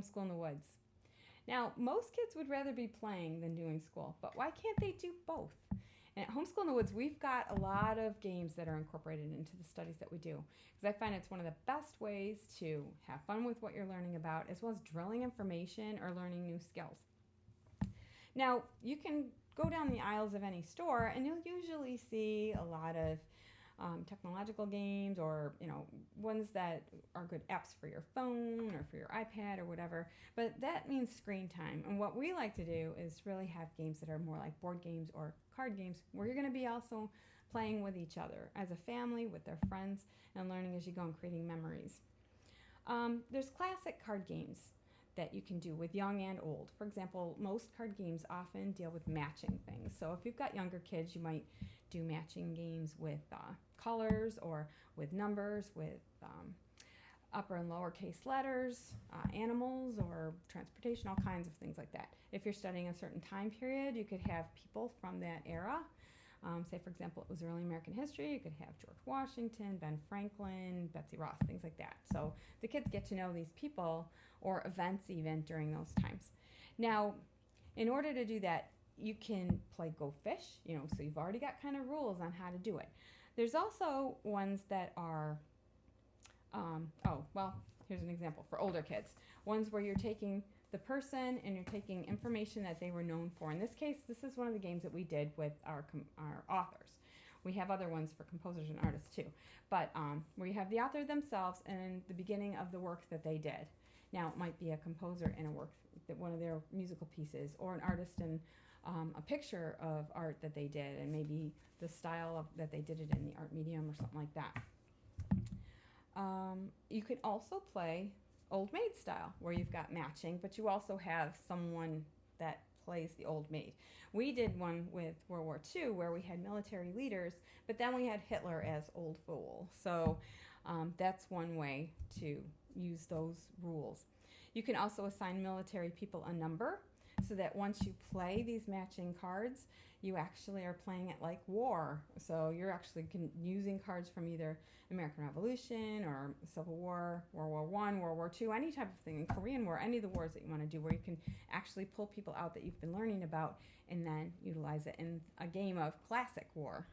Homeschool in the Woods. Now, most kids would rather be playing than doing school, but why can't they do both? And at Homeschool in the Woods, we've got a lot of games that are incorporated into the studies that we do, because I find it's one of the best ways to have fun with what you're learning about, as well as drilling information or learning new skills. Now, you can go down the aisles of any store, and you'll usually see a lot of technological games, or ones that are good apps for your phone or for your iPad or whatever, but that means screen time. And what we like to do is really have games that are more like board games or card games, where you're going to be also playing with each other as a family, with their friends, and learning as you go and creating memories. There's classic card games that you can do with young and old. For example, most card games often deal with matching things. So if you've got younger kids, you might do matching games with colors, or with numbers, with upper and lowercase letters, animals, or transportation, all kinds of things like that. If you're studying a certain time period, you could have people from that era. Say, for example, it was early American history. You could have George Washington, Ben Franklin, Betsy Ross, things like that. So the kids get to know these people, or events even during those times. Now, in order to do that, you can play Go Fish, so you've already got kind of rules on how to do it. There's also ones that are, here's an example for older kids. Ones where you're taking the person and you're taking information that they were known for. In this case, this is one of the games that we did with our authors. We have other ones for composers and artists too, but where you have the author themselves and the beginning of the work that they did. Now, it might be a composer in a work, that one of their musical pieces, or an artist in a picture of art that they did, and maybe the style that they did it in, the art medium or something like that. You could also play Old Maid style, where you've got matching, but you also have someone that plays the old maid. We did one with World War II where we had military leaders, but then we had Hitler as Old Fool. So that's one way to use those rules. You can also assign military people a number, so that once you play these matching cards, you actually are playing it like war. So you're actually using cards from either American Revolution or Civil War, World War I, World War II, any type of thing, Korean War, any of the wars that you want to do, where you can actually pull people out that you've been learning about and then utilize it in a game of classic war.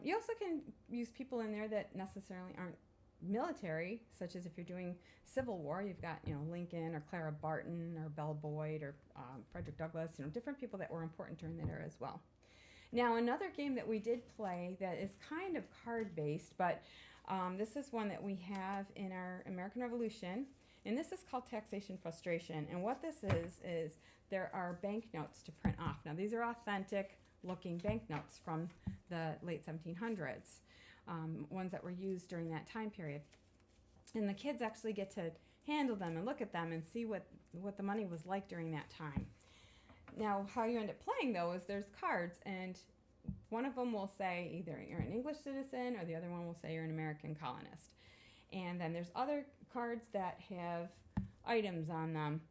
You also can use people in there that necessarily aren't military, such as if you're doing Civil War, you've got Lincoln or Clara Barton or Belle Boyd or Frederick Douglass, different people that were important during that era as well. Now, another game that we did play that is kind of card based, but this is one that we have in our American Revolution, and this is called Taxation Frustration. And what this is there are banknotes to print off. Now, these are authentic looking banknotes from the late 1700s. Ones that were used during that time period. And the kids actually get to handle them and look at them and see what the money was like during that time. Now, how you end up playing, though, is there's cards, and one of them will say either you're an English citizen, or the other one will say you're an American colonist. And then there's other cards that have items on them,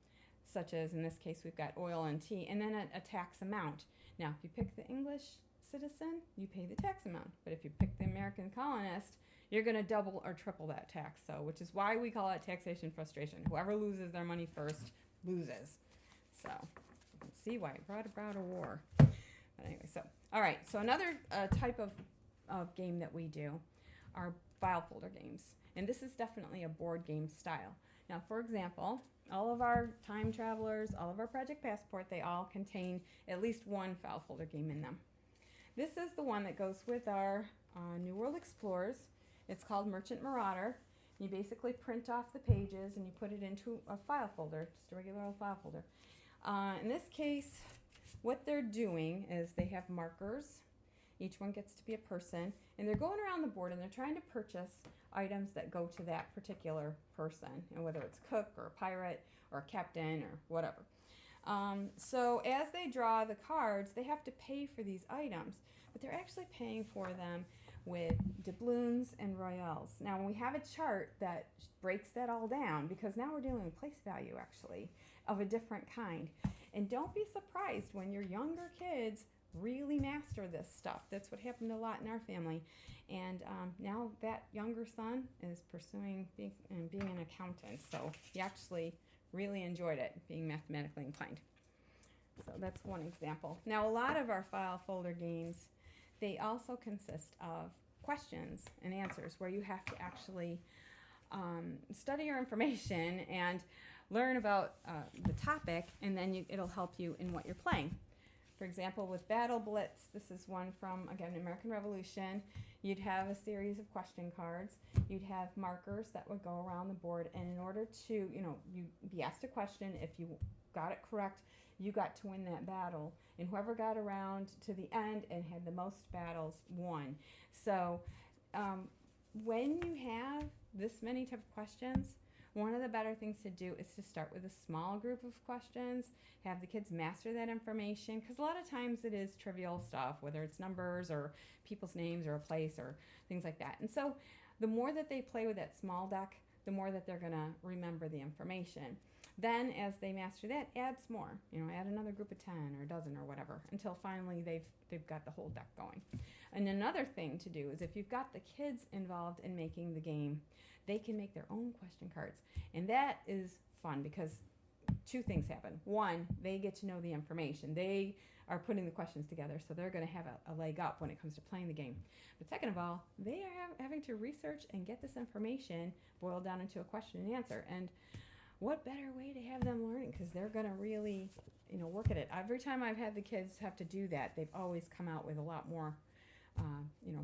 such as, in this case, we've got oil and tea, and then a tax amount. Now, if you pick the English citizen, you pay the tax amount. But if you pick the American colonist, you're going to double or triple that tax. So, which is why we call it taxation frustration. Whoever loses their money first loses. So, you can see why it brought about a war. But anyway, all right. So another type of game that we do are file folder games. And this is definitely a board game style. Now, for example, all of our time travelers, all of our Project Passport, they all contain at least one file folder game in them. This is the one that goes with our New World Explorers. It's called Merchant Marauder. You basically print off the pages and you put it into a file folder, just a regular old file folder. In this case, what they're doing is they have markers. Each one gets to be a person, and they're going around the board and they're trying to purchase items that go to that particular person, and whether it's a cook or a pirate or a captain or whatever. So as they draw the cards, they have to pay for these items, but they're actually paying for them with doubloons and royales. Now, we have a chart that breaks that all down, because now we're dealing with place value, actually, of a different kind. And don't be surprised when your younger kids really master this stuff. That's what happened a lot in our family. And now that younger son is pursuing being an accountant. So he actually really enjoyed it, being mathematically inclined. So that's one example. Now, a lot of our file folder games, they also consist of questions and answers where you have to actually study your information and learn about the topic, and then it'll help you in what you're playing. For example, with Battle Blitz, this is one from, again, American Revolution. You'd have a series of question cards. You'd have markers that would go around the board, and in order to, you'd be asked a question. If you got it correct, you got to win that battle. And whoever got around to the end and had the most battles won. So when you have this many type of questions, one of the better things to do is to start with a small group of questions, have the kids master that information, because a lot of times it is trivial stuff, whether it's numbers or people's names or a place or things like that. And so the more that they play with that small deck, the more that they're going to remember the information. Then as they master that, add some more. Add another group of 10 or a dozen or whatever, until finally they've got the whole deck going. And another thing to do is, if you've got the kids involved in making the game, they can make their own question cards. And that is fun because two things happen. One, they get to know the information. They are putting the questions together, so they're going to have a leg up when it comes to playing the game. But second of all, they are having to research and get this information boiled down into a question and answer. And what better way to have them learning, because they're going to really, work at it. Every time I've had the kids have to do that, they've always come out with a lot more,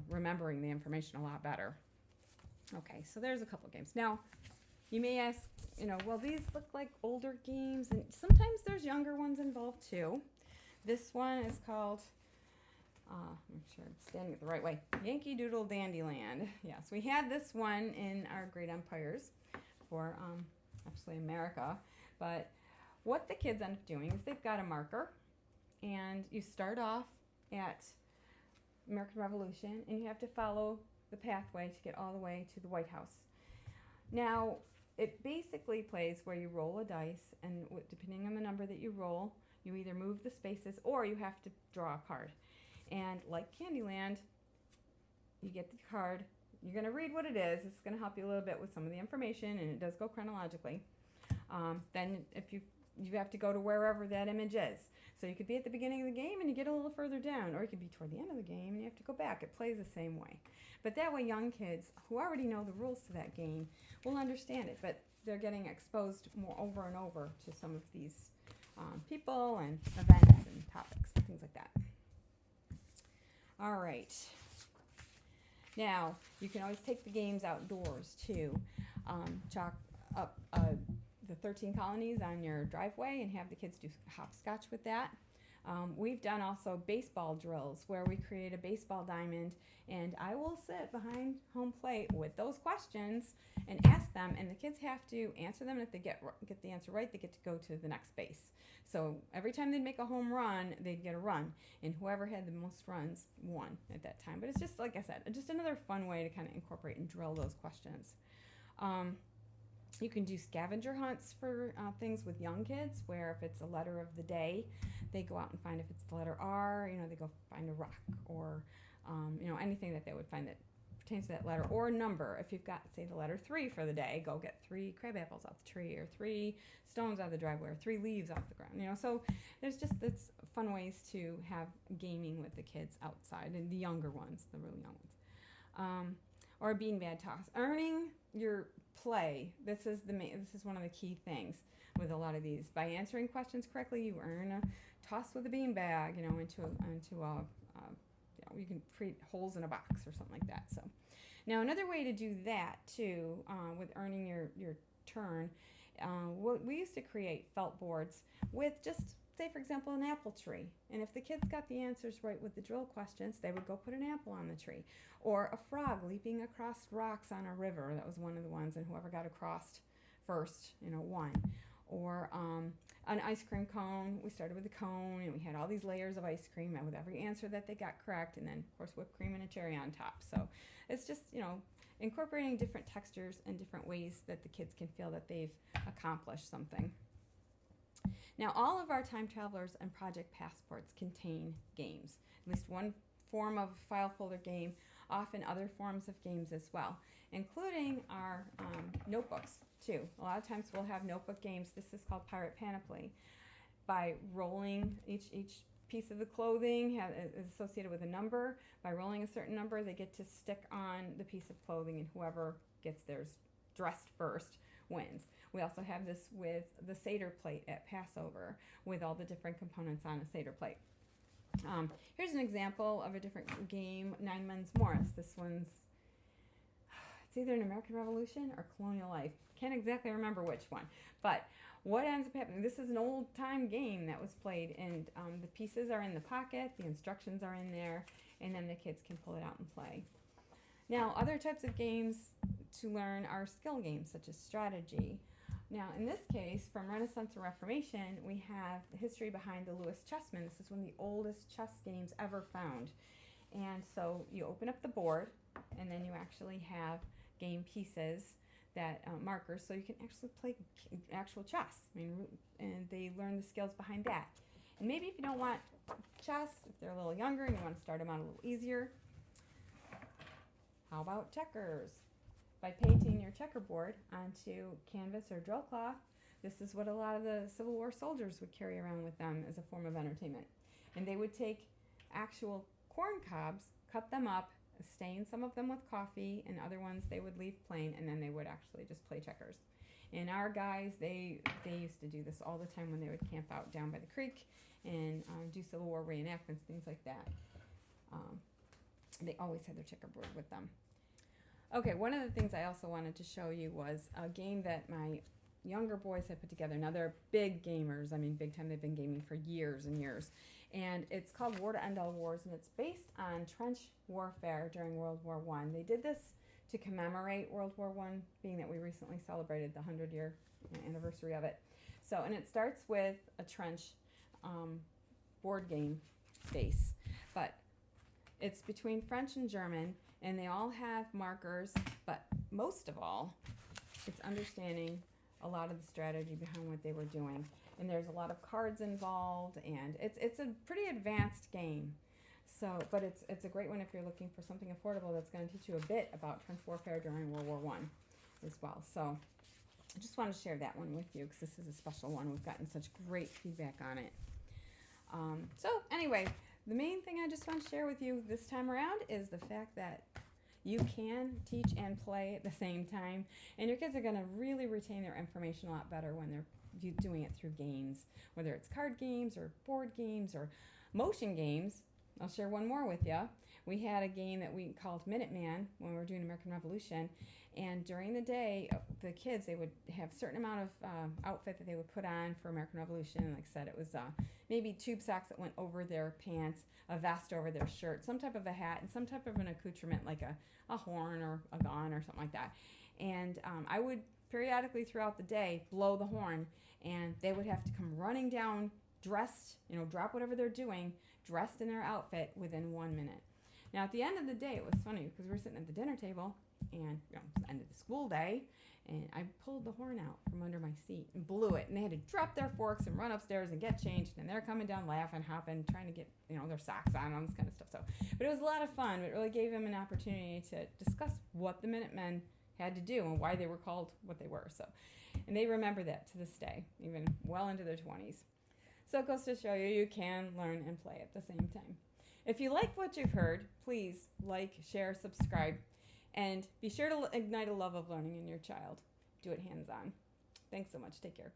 remembering the information a lot better. Okay, so there's a couple of games. Now, you may ask, well, these look like older games, and sometimes there's younger ones involved too. This one is called, make sure I'm standing it the right way, Yankee Doodle Dandyland. Yes, we had this one in our Great Empires for actually America, but what the kids end up doing is they've got a marker, and you start off at American Revolution, and you have to follow the pathway to get all the way to the White House. Now, it basically plays where you roll a dice, and depending on the number that you roll, you either move the spaces or you have to draw a card. And like Candyland, you get the card, you're going to read what it is. It's going to help you a little bit with some of the information, and it does go chronologically. Then if you have to go to wherever that image is. So you could be at the beginning of the game and you get a little further down, or you could be toward the end of the game and you have to go back. It plays the same way. But that way young kids who already know the rules to that game will understand it, but they're getting exposed more over and over to some of these people and events and topics and things like that. All right. Now, you can always take the games outdoors too. Chalk up the 13 colonies on your driveway and have the kids do hopscotch with that. We've done also baseball drills where we create a baseball diamond, and I will sit behind home plate with those questions and ask them, and the kids have to answer them, and if they get the answer right, they get to go to the next base. So every time they'd make a home run, they'd get a run, and whoever had the most runs won at that time. But it's just, like I said, just another fun way to kind of incorporate and drill those questions. You can do scavenger hunts for things with young kids, where if it's a letter of the day, they go out and find, if it's the letter R, they go find a rock, or anything that they would find that pertains to that letter, or a number. If you've got, say, the letter 3 for the day, go get 3 crab apples off the tree, or 3 stones out of the driveway, or 3 leaves off the ground. So there's fun ways to have gaming with the kids outside, and the younger ones, the really young ones. Or a beanbag toss. Earning your play. This is one of the key things with a lot of these. By answering questions correctly, you earn a toss with a beanbag, into a you can create holes in a box or something like that. So now another way to do that too, with earning your turn, we used to create felt boards with just, say for example, an apple tree. And if the kids got the answers right with the drill questions, they would go put an apple on the tree. Or a frog leaping across rocks on a river. That was one of the ones, and whoever got across first, won. Or an ice cream cone. We started with a cone, and we had all these layers of ice cream, and with every answer that they got correct, and then of course whipped cream and a cherry on top. So it's just, incorporating different textures and different ways that the kids can feel that they've accomplished something. Now, all of our time travelers and project passports contain games, at least one form of file folder game, often other forms of games as well, including our notebooks too. A lot of times we'll have notebook games. This is called Pirate Panoply. By rolling each piece of the clothing is associated with a number. By rolling a certain number, they get to stick on the piece of clothing, and whoever gets theirs dressed first wins. We also have this with the Seder plate at Passover, with all the different components on a Seder plate. Here's an example of a different game, Nine Men's Morris. This one's, it's either an American Revolution or Colonial Life. Can't exactly remember which one. But what ends up happening, this is an old time game that was played, and the pieces are in the pocket, the instructions are in there, and then the kids can pull it out and play. Now, other types of games to learn are skill games, such as strategy. Now, in this case, from Renaissance and Reformation, we have the history behind the Lewis chessmen. This is one of the oldest chess games ever found. And so you open up the board, and then you actually have game pieces, that markers, so you can actually play actual chess. I mean, and they learn the skills behind that. And maybe if you don't want chess, if they're a little younger and you want to start them out a little easier, how about checkers? By painting your checkerboard onto canvas or drill cloth, this is what a lot of the Civil War soldiers would carry around with them as a form of entertainment. And they would take actual corn cobs, cut them up, stain some of them with coffee, and other ones they would leave plain, and then they would actually just play checkers. And our guys, they used to do this all the time when they would camp out down by the creek and do Civil War reenactments, things like that. They always had their checkerboard with them. Okay, one of the things I also wanted to show you was a game that my younger boys had put together. Now, they're big gamers. I mean, big time. They've been gaming for years and years. And it's called War to End All Wars, and it's based on trench warfare during World War I. They did this to commemorate World War I, being that we recently celebrated the 100-year anniversary of it. So, and it starts with a trench board game base. But it's between French and German, and they all have markers, but most of all, it's understanding a lot of the strategy behind what they were doing. And there's a lot of cards involved, and it's a pretty advanced game. So, but it's a great one if you're looking for something affordable that's going to teach you a bit about trench warfare during World War I as well. So I just wanted to share that one with you because this is a special one. We've gotten such great feedback on it. So anyway, the main thing I just want to share with you this time around is the fact that you can teach and play at the same time, and your kids are going to really retain their information a lot better when they're doing it through games, whether it's card games or board games or motion games. I'll share one more with you. We had a game that we called Minuteman when we were doing American Revolution, and during the day, the kids, they would have a certain amount of outfit that they would put on for American Revolution. Like I said, it was maybe tube socks that went over their pants, a vest over their shirt, some type of a hat, and some type of an accoutrement like a horn or a gun or something like that. And I would periodically throughout the day blow the horn, and they would have to come running down dressed, drop whatever they're doing, dressed in their outfit within 1 minute. Now, at the end of the day, it was funny because we were sitting at the dinner table, and it was the end of the school day, and I pulled the horn out from under my seat and blew it, and they had to drop their forks and run upstairs and get changed, and they're coming down laughing, hopping, trying to get their socks on, all this kind of stuff. So, but it was a lot of fun. It really gave them an opportunity to discuss what the Minutemen had to do and why they were called what they were. So, and they remember that to this day, even well into their 20s. So it goes to show you, you can learn and play at the same time. If you like what you've heard, please like, share, subscribe, and be sure to ignite a love of learning in your child. Do it hands-on. Thanks so much. Take care.